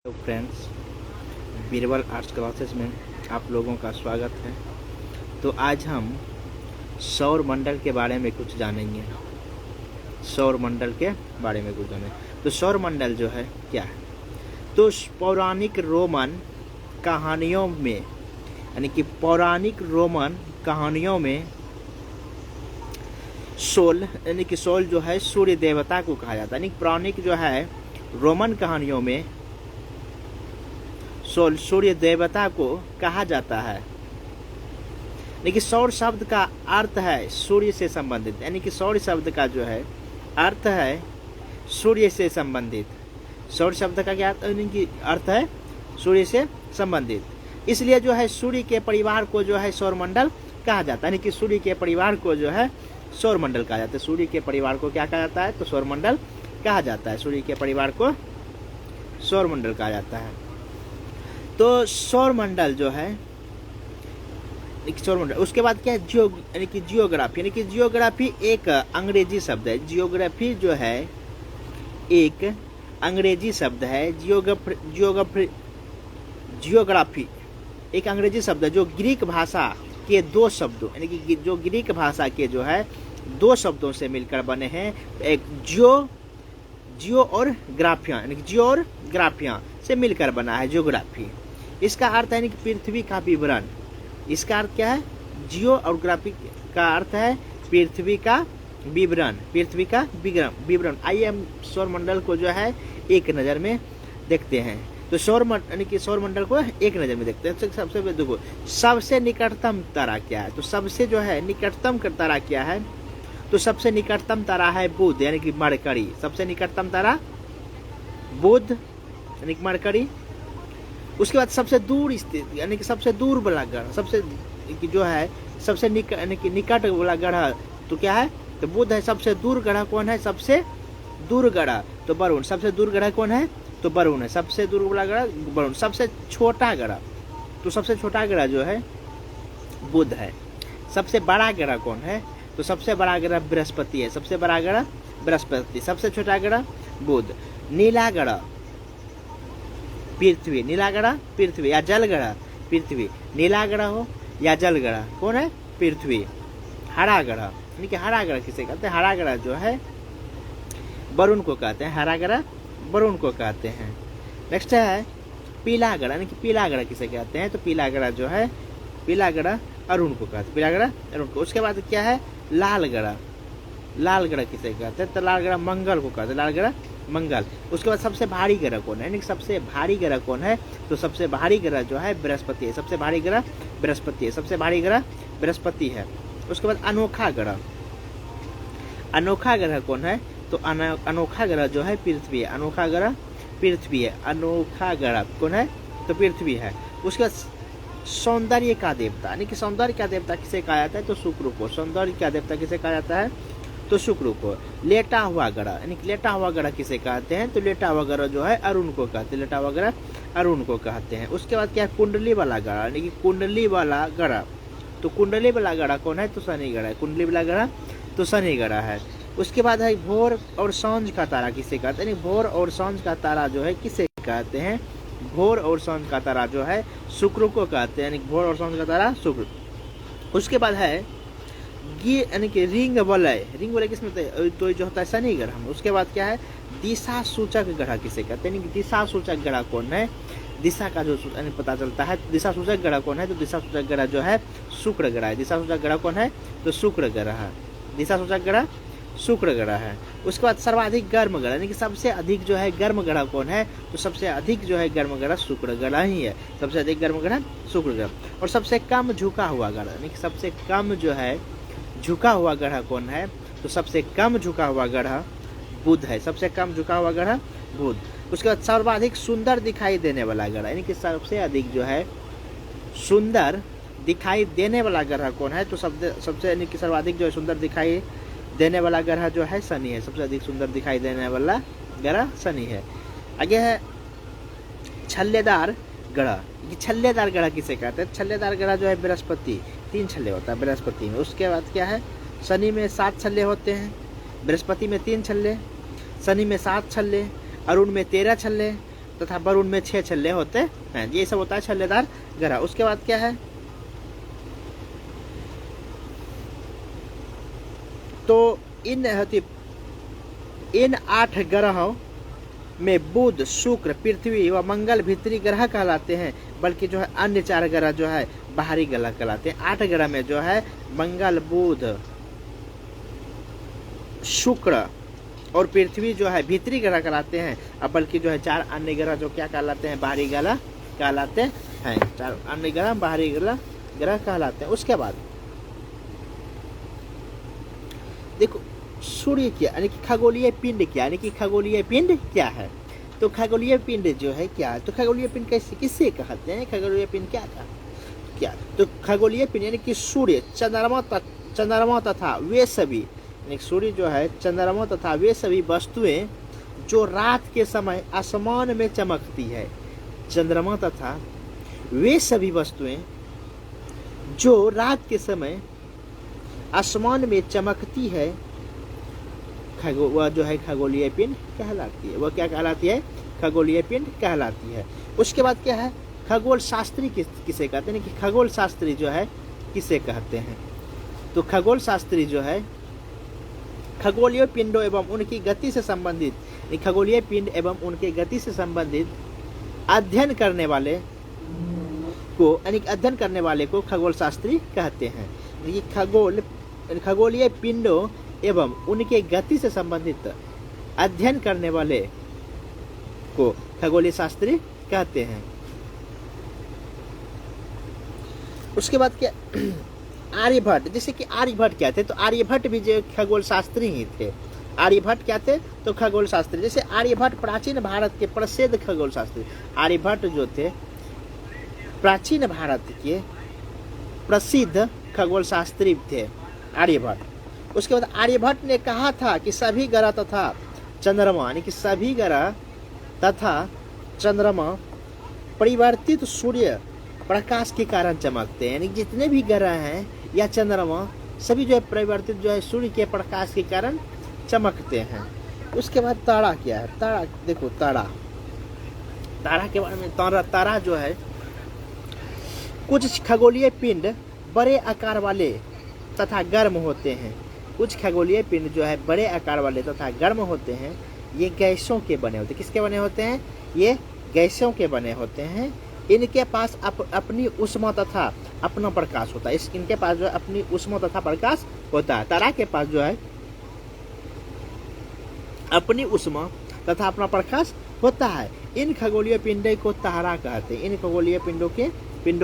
तो friends, Birbal arts classes में आप लोगों का स्वागत है। तो आज हम सौर मंडल के बारे में कुछ जानेंगे। सौर मंडल के बारे में कुछ जानेंगे। तो सौर मंडल जो है क्या है? तो पौराणिक रोमन कहानियों में, यानी कि पौराणिक रोमन कहानियों में सोल, यानी कि सोल जो है सूर्य देवता को कहा जाता है। यानी पौराणिक जो है रोमन कहानियों में सोल सूर्य देवता को कहा जाता है। लेकिन सौर शब्द का अर्थ है सूर्य से संबंधित, यानी कि सौर शब्द का जो है अर्थ है सूर्य से संबंधित। सौर शब्द का क्या अर्थ है? सूर्य से संबंधित। इसलिए जो है सूर्य के परिवार को जो है सौर मंडल कहा जाता है। यानी कि सूर्य के परिवार को जो है सौर मंडल कहा जाता है। सूर्य के परिवार को क्या कहा जाता है? तो सौर मंडल कहा जाता है। सूर्य के परिवार को सौर मंडल कहा जाता है। तो सौर मंडल जो है सौर मंडल, उसके बाद क्या है? यानी कि जियोग्राफी। यानी कि जियोग्राफी एक अंग्रेजी शब्द है। जियोग्राफी जो है एक अंग्रेजी शब्द है। जियोग्राफी एक अंग्रेजी शब्द है जो ग्रीक भाषा के दो शब्दों, यानी कि जो ग्रीक भाषा के जो है दो शब्दों से मिलकर बने हैं। एक जियो और ग्राफिया, यानी कि जियो और ग्राफिया से मिलकर बना है जियोग्राफी। इसका अर्थ है कि पृथ्वी का विवरण। इसका अर्थ क्या है? जियो और ग्राफी का अर्थ है पृथ्वी का विवरण। पृथ्वी का विवरण। आइए हम सौर मंडल को जो है एक नज़र में देखते हैं। तो यानी कि सौर मंडल को एक नज़र में देखते हैं। सबसे देखो, सबसे निकटतम तारा क्या है? तो सबसे जो है निकटतम तारा क्या है? तो सबसे निकटतम तारा है बुध, यानी कि मरकरी। सबसे निकटतम तारा बुध, यानी कि मरकरी। उसके बाद सबसे दूर स्थित, यानी कि सबसे दूर वाला ग्रह, सबसे जो है सबसे यानी कि निकट वाला ग्रह तो क्या है? तो बुध है। सबसे दूर ग्रह कौन है? सबसे दूर ग्रह तो वरुण। सबसे दूर ग्रह कौन है? तो वरुण है। सबसे दूर वाला ग्रह वरुण। सबसे छोटा ग्रह, तो सबसे छोटा ग्रह जो है बुध है। सबसे बड़ा ग्रह कौन है? तो सबसे बड़ा ग्रह बृहस्पति है। सबसे बड़ा ग्रह बृहस्पति। सबसे छोटा ग्रह बुध। नीला ग्रह पृथ्वी। नीला ग्रह पृथ्वी या जल ग्रह पृथ्वी। नीला ग्रह हो या जल ग्रह कौन है? पृथ्वी। हरा ग्रह, यानी कि हरा ग्रह किसे कहते हैं? हरा ग्रह जो है वरुण को कहते हैं। हरा ग्रह वरुण को कहते हैं। नेक्स्ट है पीला ग्रह, यानी कि पीला ग्रह किसे कहते हैं? तो पीला ग्रह जो है पीला ग्रह अरुण को कहते हैं। पीला ग्रह अरुण को। उसके बाद क्या है? लाल ग्रह। लाल ग्रह किसे कहते हैं? तो लाल ग्रह मंगल को कहते हैं। लाल ग्रह मंगल। उसके बाद सबसे भारी ग्रह कौन है? यानी कि सबसे भारी ग्रह कौन है? तो सबसे भारी ग्रह जो है बृहस्पति है। सबसे भारी ग्रह बृहस्पति है। सबसे भारी ग्रह बृहस्पति है। उसके बाद अनोखा ग्रह। अनोखा ग्रह कौन है? तो अनोखा ग्रह जो है पृथ्वी है। अनोखा ग्रह पृथ्वी है। अनोखा ग्रह कौन है? तो पृथ्वी है। उसके बाद सौंदर्य का देवता, यानी कि सौंदर्य का देवता किसे कहा जाता है? तो शुक्र को। सौंदर्य का देवता किसे कहा जाता है? तो शुक्र को। लेटा हुआ ग्रह, यानी कि लेटा हुआ ग्रह किसे कहते हैं? तो लेटा हुआ ग्रह जो है अरुण को कहते हैं। लेटा हुआ ग्रह अरुण को कहते हैं। उसके बाद क्या है? कुंडली वाला ग्रह, यानी कि कुंडली वाला ग्रह। तो कुंडली वाला ग्रह कौन है? तो शनि ग्रह है। कुंडली वाला ग्रह तो शनि ग्रह है। उसके बाद है भोर और सांझ का तारा किसे कहते हैं? भोर और सांझ का तारा जो है किसे कहते हैं? भोर और सांझ का तारा जो है शुक्र को कहते हैं। यानी भोर और सांझ का तारा शुक्र। उसके बाद है यानी कि रिंग वलय। रिंग वलय किसमें होता है? तो जो होता है शनि ग्रह में। उसके बाद क्या है? दिशा सूचक ग्रह किसे कहते हैं? यानी कि दिशा सूचक ग्रह कौन है? दिशा का जो पता चलता है। दिशा सूचक ग्रह कौन है? तो दिशा सूचक ग्रह जो है शुक्र ग्रह है। दिशा सूचक ग्रह कौन है? तो शुक्र ग्रह है। दिशा सूचक ग्रह शुक्र ग्रह है। उसके बाद सर्वाधिक गर्म ग्रह, यानी कि सबसे अधिक जो है गर्म ग्रह कौन है? तो सबसे अधिक जो है गर्म ग्रह शुक्र ग्रह ही है। सबसे अधिक गर्म ग्रह शुक्र ग्रह। और सबसे कम झुका हुआ ग्रह, यानी कि सबसे कम जो है झुका हुआ ग्रह कौन है? तो सबसे कम झुका हुआ ग्रह बुध है। सबसे कम झुका हुआ ग्रह बुध। उसके बाद सर्वाधिक सुंदर दिखाई देने वाला ग्रह, यानी कि सबसे अधिक जो है सुंदर दिखाई देने वाला ग्रह कौन है? तो सबसे यानी कि सर्वाधिक जो है सुंदर दिखाई देने वाला ग्रह जो है शनि है। सबसे अधिक सुंदर दिखाई देने वाला ग्रह शनि है। आगे है छल्लेदार ग्रह। छल्लेदार ग्रह किसे कहते हैं? छल्लेदार ग्रह जो है बृहस्पति। 3 छल्ले होता है बृहस्पति में। उसके बाद क्या है? शनि में 7 छल्ले होते हैं, बृहस्पति में 3 छल्ले, शनि में 7 छल्ले, अरुण में 13 छल्ले, तथा वरुण में 6 छल्ले होते हैं। ये सब होता है छल्लेदार ग्रह। उसके बाद क्या है, तो इन 8 ग्रहों में बुध, शुक्र, पृथ्वी व मंगल भीतरी ग्रह कहलाते हैं, बल्कि जो है अन्य 4 ग्रह जो है बाहरी ग्रह कहलाते हैं। 8 ग्रह में जो है मंगल, बुध, शुक्र और पृथ्वी जो है भीतरी ग्रह कहलाते हैं, अब बल्कि जो है 4 अन्य ग्रह जो क्या कहलाते हैं, बाहरी ग्रह कहलाते हैं। 4 अन्य ग्रह बाहरी ग्रह कहलाते हैं। उसके बाद देखो सूर्य क्या यानी कि खगोलीय पिंड क्या, यानी कि खगोलीय पिंड क्या है। तो खगोलीय पिंड जो है क्या है, तो खगोलीय पिंड कैसे किससे कहते हैं, खगोलीय पिंड क्या तो खगोलीय पिंड यानी कि सूर्य, चंद्रमा तथा वे सभी, यानी सूर्य जो है, चंद्रमा तथा वे सभी वस्तुएं जो रात के समय आसमान में चमकती है। चंद्रमा तथा वे सभी वस्तुएं जो रात के समय आसमान में चमकती है, वह जो है खगोलीय पिंड कहलाती है। वह क्या कहलाती है, खगोलीय पिंड कहलाती है। उसके बाद क्या है, खगोल शास्त्री किसे कहते हैं, कि खगोल शास्त्री जो है किसे कहते हैं। तो खगोल शास्त्री जो है खगोलीय पिंडों एवं उनकी गति से संबंधित, खगोलीय पिंड एवं उनके गति से संबंधित अध्ययन करने वाले को खगोल शास्त्री कहते हैं। ये खगोलीय पिंडों एवं उनके गति से संबंधित अध्ययन करने वाले को खगोलीय शास्त्री कहते हैं। उसके बाद क्या, आर्यभट्ट, जैसे कि आर्यभट्ट क्या थे, तो आर्यभट्ट भी जो खगोल शास्त्री ही थे। आर्यभट्ट क्या थे, तो खगोल शास्त्री। जैसे आर्यभट्ट प्राचीन भारत के प्रसिद्ध खगोल शास्त्री, आर्यभट्ट जो थे प्राचीन भारत के प्रसिद्ध खगोल शास्त्री थे आर्यभट्ट। उसके बाद आर्यभट्ट ने कहा था कि सभी ग्रह तथा चंद्रमा, यानी कि सभी ग्रह तथा चंद्रमा परिवर्तित सूर्य प्रकाश के कारण चमकते हैं, यानी जितने भी ग्रह हैं या चंद्रमा सभी जो है परिवर्तित जो है सूर्य के प्रकाश के कारण चमकते हैं। उसके बाद तारा क्या है, तारा देखो, तारा के बारे में, तारा जो है कुछ खगोलीय पिंड बड़े आकार वाले तथा गर्म होते हैं। कुछ खगोलीय पिंड जो है बड़े आकार वाले तथा गर्म होते हैं। ये गैसों के बने होते हैं। किसके बने होते हैं, ये गैसों के बने होते हैं। इनके पास अपनी ऊष्मा तथा अपना प्रकाश होता है। इनके पास जो है अपनी ऊष्मा तथा प्रकाश होता है। तारा के पास जो है अपनी ऊष्मा तथा अपना प्रकाश होता है। इन खगोलीय पिंडों को तारा कहते हैं। इन खगोलीय पिंडों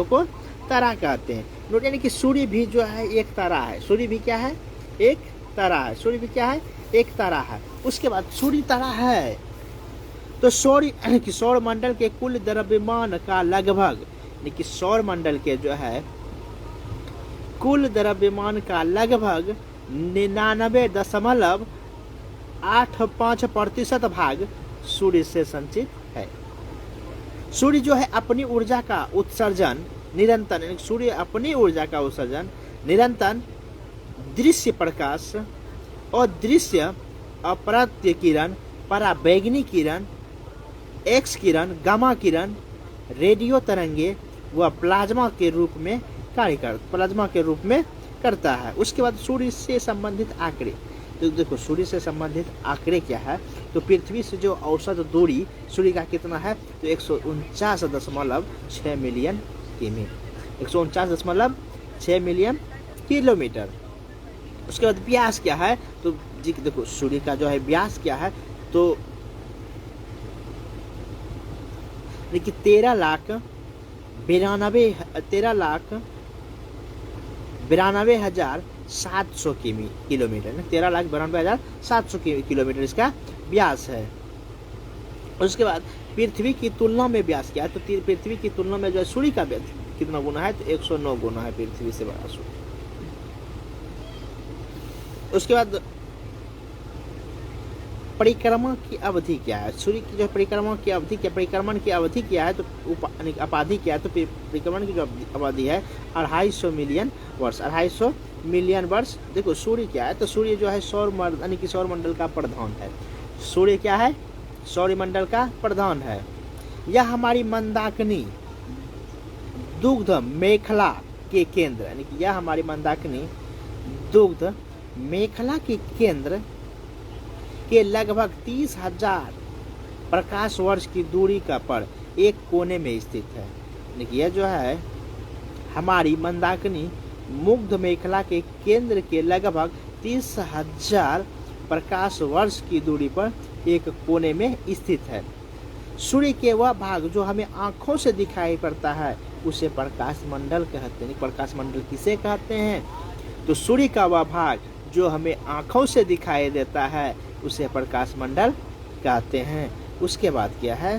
को तारा कहते हैं। नोट, यानी कि सूर्य भी जो है एक तारा है। सूर्य भी क्या है, एक तारा है। सूर्य भी क्या है, एक तारा है। उसके बाद सूर्य तारा है तो सौर मंडल के कुल द्रव्यमान का लगभग, यानी कि सौर मंडल के जो है कुल द्रव्यमान का लगभग 99.85% भाग सूर्य से संचित है। सूर्य जो है अपनी ऊर्जा का उत्सर्जन निरंतर, सूर्य अपनी ऊर्जा का उत्सर्जन निरंतर दृश्य प्रकाश, अदृश्य अपराज्य किरण, पराबैंगनी किरण, एक्स किरण, गामा किरण, रेडियो तरंगे व प्लाज्मा के रूप में करता है। उसके बाद सूर्य से संबंधित आंकड़े, तो देखो सूर्य से संबंधित आंकड़े क्या है, तो पृथ्वी से जो औसत दूरी सूर्य का कितना है, तो 149.6 मिलियन किमी, 149.6 मिलियन किलोमीटर। उसके बाद व्यास क्या है, तो देखो सूर्य का जो है व्यास क्या है, तो देखिए 13,92,700 किलोमीटर, 13,92,700 किलोमीटर इसका व्यास है। उसके बाद पृथ्वी की तुलना में व्यास क्या है, तो पृथ्वी की तुलना में जो है सूर्य का व्यास कितना गुना है, तो 109 गुना है पृथ्वी से बड़ा सूर्य। उसके बाद परिक्रमा की अवधि क्या है, सूर्य की जो परिक्रमा की अवधि क्या, परिक्रमण की अवधि क्या है, तो उपाधि क्या है, तो परिक्रमण की जो अवधि है 250 मिलियन वर्ष, 250 मिलियन वर्ष। देखो सूर्य क्या है, तो सूर्य जो है सौर मंडल का प्रधान है। सूर्य क्या है, सौर मंडल का प्रधान है। यह हमारी मंदाकिनी दुग्ध मेखला के केंद्र, यानी कि यह हमारी मंदाकिनी दुग्ध मेखला के केंद्र के लगभग 30,000 प्रकाश वर्ष की दूरी का पर एक कोने में स्थित है। यानी कि यह जो है हमारी मंदाकिनी मुग्ध मेखला के केंद्र के लगभग 30,000 प्रकाश वर्ष की दूरी पर एक कोने में स्थित है। सूर्य के वह भाग जो हमें आंखों से दिखाई पड़ता है उसे प्रकाश मंडल कहते हैं। प्रकाश मंडल किसे कहते हैं? तो सूर्य का वह भाग जो हमें आंखों से दिखाई देता है उसे प्रकाश मंडल कहते हैं। उसके बाद क्या है,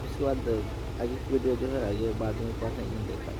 उसके बाद आगे वीडियो जो है आगे बाद में पढ़ने नहीं देखा।